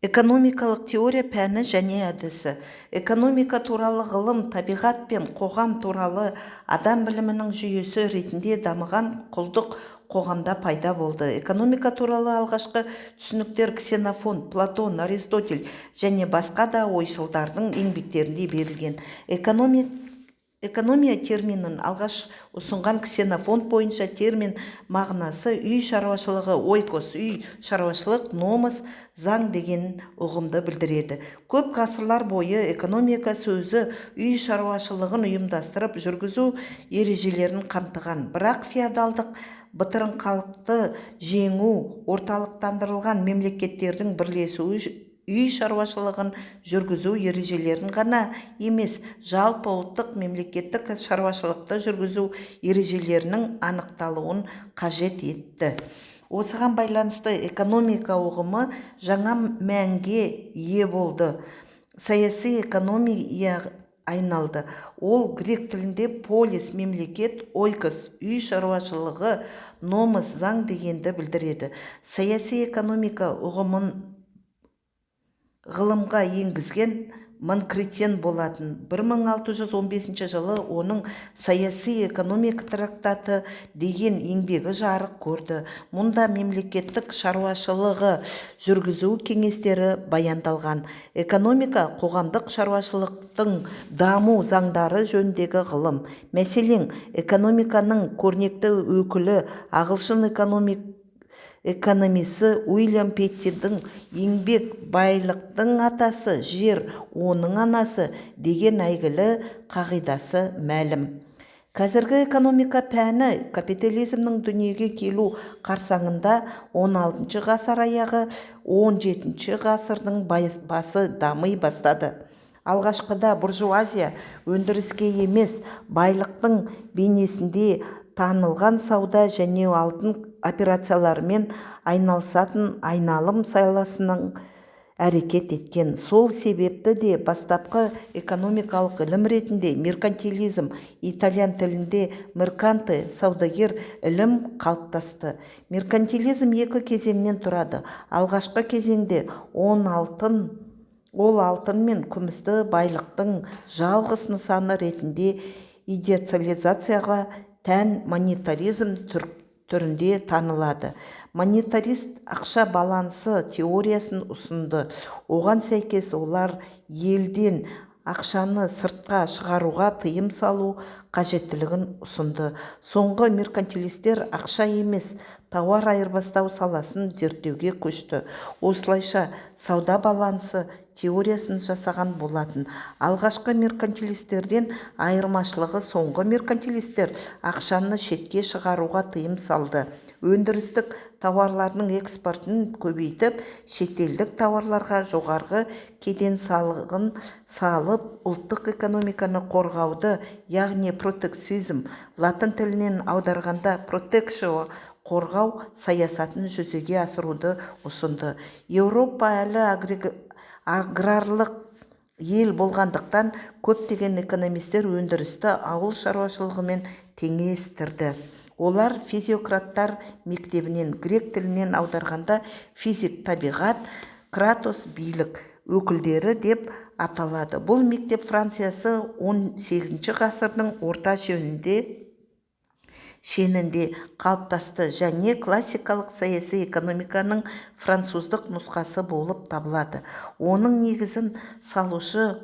Экономикалық теория пәні және әдісі. Экономика туралы ғылым табиғат пен қоғам туралы адам білімінің жүйесі ретінде дамыған құлдық қоғамда пайда болды. Экономика туралы алғашқы түсініктер Ксенофонт, Платон, Аристотель және басқа да ойшылдардың еңбектерінде берілген. Экономия терминін алғаш ұсынған Ксенофонт бойынша термин мағынасы үй шаруашылығы, ойкос, үй шаруашылық, номос, заң деген ұғымды білдіреді. Көп ғасырлар бойы экономика сөзі үй шаруашылығын ұйымдастырып жүргізу ережелерін қамтыған. Бірақ феодалдық бытырыңқылықты жеңу, орталықтандырылған мемлекеттердің бірлесуі үй шаруашылығын жүргізу ережелерін ғана емес, жалпы ұлттық мемлекеттік шаруашылықты жүргізу ережелерінің анықталуын қажет етті. Осыған байланысты экономика ұғымы жаңа мәнге ие болды. Саяси экономия айналды. Ол грек тілінде полис, мемлекет, ойкос, үй шаруашылығы, номос, заң дегенді білдіреді. Саяси экономика ұғымын ғылымға енгізген Монкретен болатын. 1615 жылы оның саяси экономика трактаты деген еңбегі жарық көрді. Мұнда мемлекеттік шаруашылығы жүргізу кеңестері баяндалған. Экономика қоғамдық шаруашылықтың даму заңдары жөніндегі ғылым. Мәселен, экономиканың көрнекті өкілі ағылшын экономисі Уильям Петтидің еңбек байлықтың атасы жер, оның анасы деген әйгілі қағидасы мәлім. Қазіргі экономика пәні капитализмнің дүниеге келу қарсаңында 16 ғасыр аяғы 17 ғасырдың басы дами бастады. Алғашқыда буржуазия өндіріске емес, байлықтың бейнесінде танылған сауда және алтын операцияларымен айналысатын айналым саласының әрекет еткен. Сол себепті де бастапқы экономикалық ілім ретінде меркантилизм, итальян тілінде мерканте, саудагер ілім қалыптасты. Меркантилизм екі кезеңнен тұрады. Алғашқы кезеңде ол алтын мен күмісті байлықтың жалғыз нысаны ретінде идеализацияға тән монетаризм түрінде танылады. Монетарист ақша балансы теориясын ұсынды. Оған сәйкес олар елден ақшаны сыртқа шығаруға тыйым салу қажеттілігін ұсынды. Соңғы меркантилистер ақша емес, тауар айырбастау саласын зерттеуге көшті. Осылайша сауда балансы теориясын жасаған болатын. Алғашқы меркантилистерден айырмашылығы соңғы меркантилистер ақшаны шетке шығаруға тыйым салды. Өндірістік тауарлардың экспортын көбейтіп, шетелдік тауарларға жоғарғы кеден салығын салып, ұлттық экономиканы қорғауды, яғни протекционизм, латын тілінен аударғанда протекшо, қорғау саясатын жүзеге асыруды ұсынды. Еуропа әлі аграрлық ел болғандықтан көптеген экономистер өндірісті ауыл шаруашылығымен теңестірді. Олар физиократтар мектебінен, грек тілінен аударғанда физик табиғат, кратос билік өкілдері деп аталады. Бұл мектеп Франциясы 18 ғасырдың орта шенінде қалыптасты және классикалық саяси экономиканың француздық нұсқасы болып табылады. Оның негізін салушы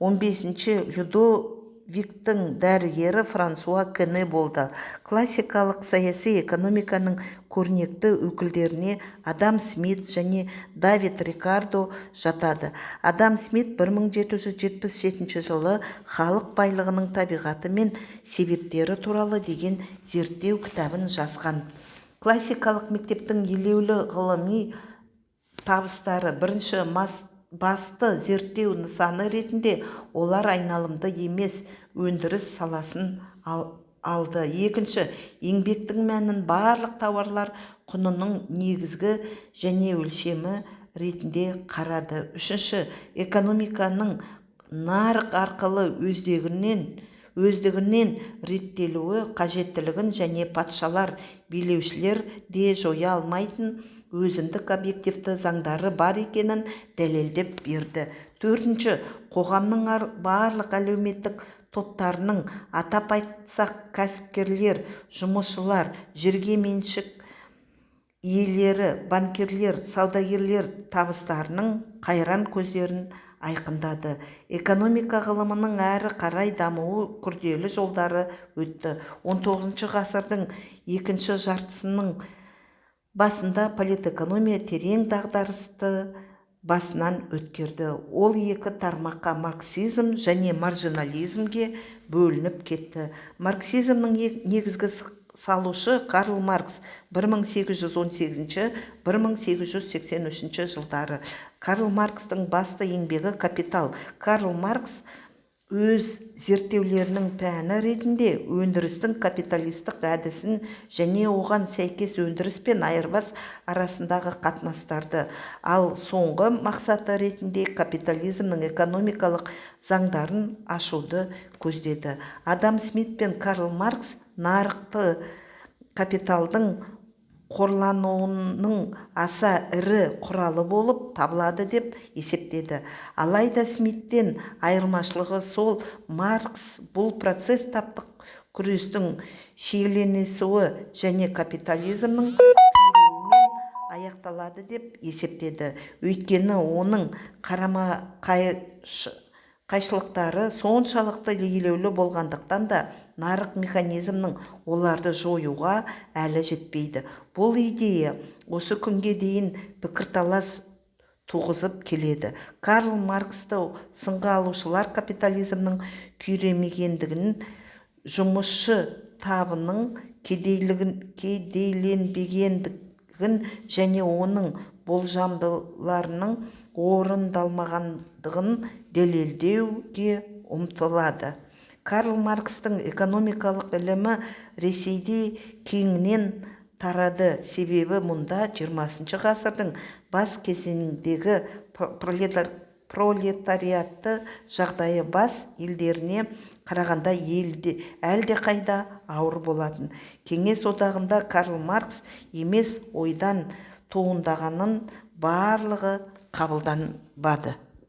15-ші Людовиктің дәрігері Франсуа Кене болды. Классикалық саяси экономиканың көрнекті өкілдеріне Адам Смит және Давид Рикардо жатады. Адам Смит 1777 жылы халық байлығының табиғаты мен себептері туралы деген зерттеу кітабын жазған. Классикалық мектептің елеулі ғылыми табыстары бірінші басты зерттеу нысаны ретінде олар айналымды емес өндіріс саласын алды. Екінші, еңбектің мәнін барлық тауарлар құнының негізгі және өлшемі ретінде қарады. Үшінші, экономиканың нарық арқылы өздігінен реттелуі қажеттілігін және патшалар, билеушілер де жоя алмайтын өзіндік объективті заңдары бар екенін дәлелдеп берді. Төртінші, қоғамның барлық әлеуметтік топтарының, атап айтсақ кәсіпкерлер, жұмысшылар, жерге меншік иелері, банкирлер, саудагерлер табыстарының қайран көздерін айқындады. Экономика ғылымының әрі қарай дамуы күрделі жолдары өтті. 19 ғасырдың екінші жартысының басында политэкономия терең дағдарысты басынан өткерді. Ол екі тармаққа, марксизм және маржинализмге бөлініп кетті. Марксизмнің негізгі салушы Карл Маркс 1818-1883 жылдары. Карл Маркстың басты еңбегі «Капитал». Карл Маркс өз зерттеулерінің пәні ретінде өндірістің капиталистік әдісін және оған сәйкес өндіріс пен айырбас арасындағы қатынастарды, ал соңғы мақсаты ретінде капитализмнің экономикалық заңдарын ашуды көздеді. Адам Смит пен Карл Маркс нарықты капиталдың қорлануының аса ірі құралы болып табылады деп есептеді. Алайда Смиттен айырмашылығы сол, Маркс бұл процесс таптық күрестің шиеленісуі және капитализмнің күйреуімен аяқталады деп есептеді. Өйткені оның қарама-қайшылықтары соншалықты елеулі болғандықтан да нарық механизмнің оларды жоюға әлі жетпейді. Бұл идея осы күнге дейін пікірталас туғызып келеді. Карл Марксты сынға алушылар капитализмнің күйремегендігін, жұмысшы табының кедейленбегендігін және оның болжамдыларының орындалмағандығын дәлелдеуге ұмтылады. Карл Маркстың экономикалық ілімі Ресейде кеңінен тарады, себебі мұнда 20 ғасырдың бас кезеңіндегі пролетариатты жағдайы бас елдеріне қарағанда әлде қайда ауыр болатын. Кеңес одағында Карл Маркс емес ойдан туындағанның барлығы қабылданбады.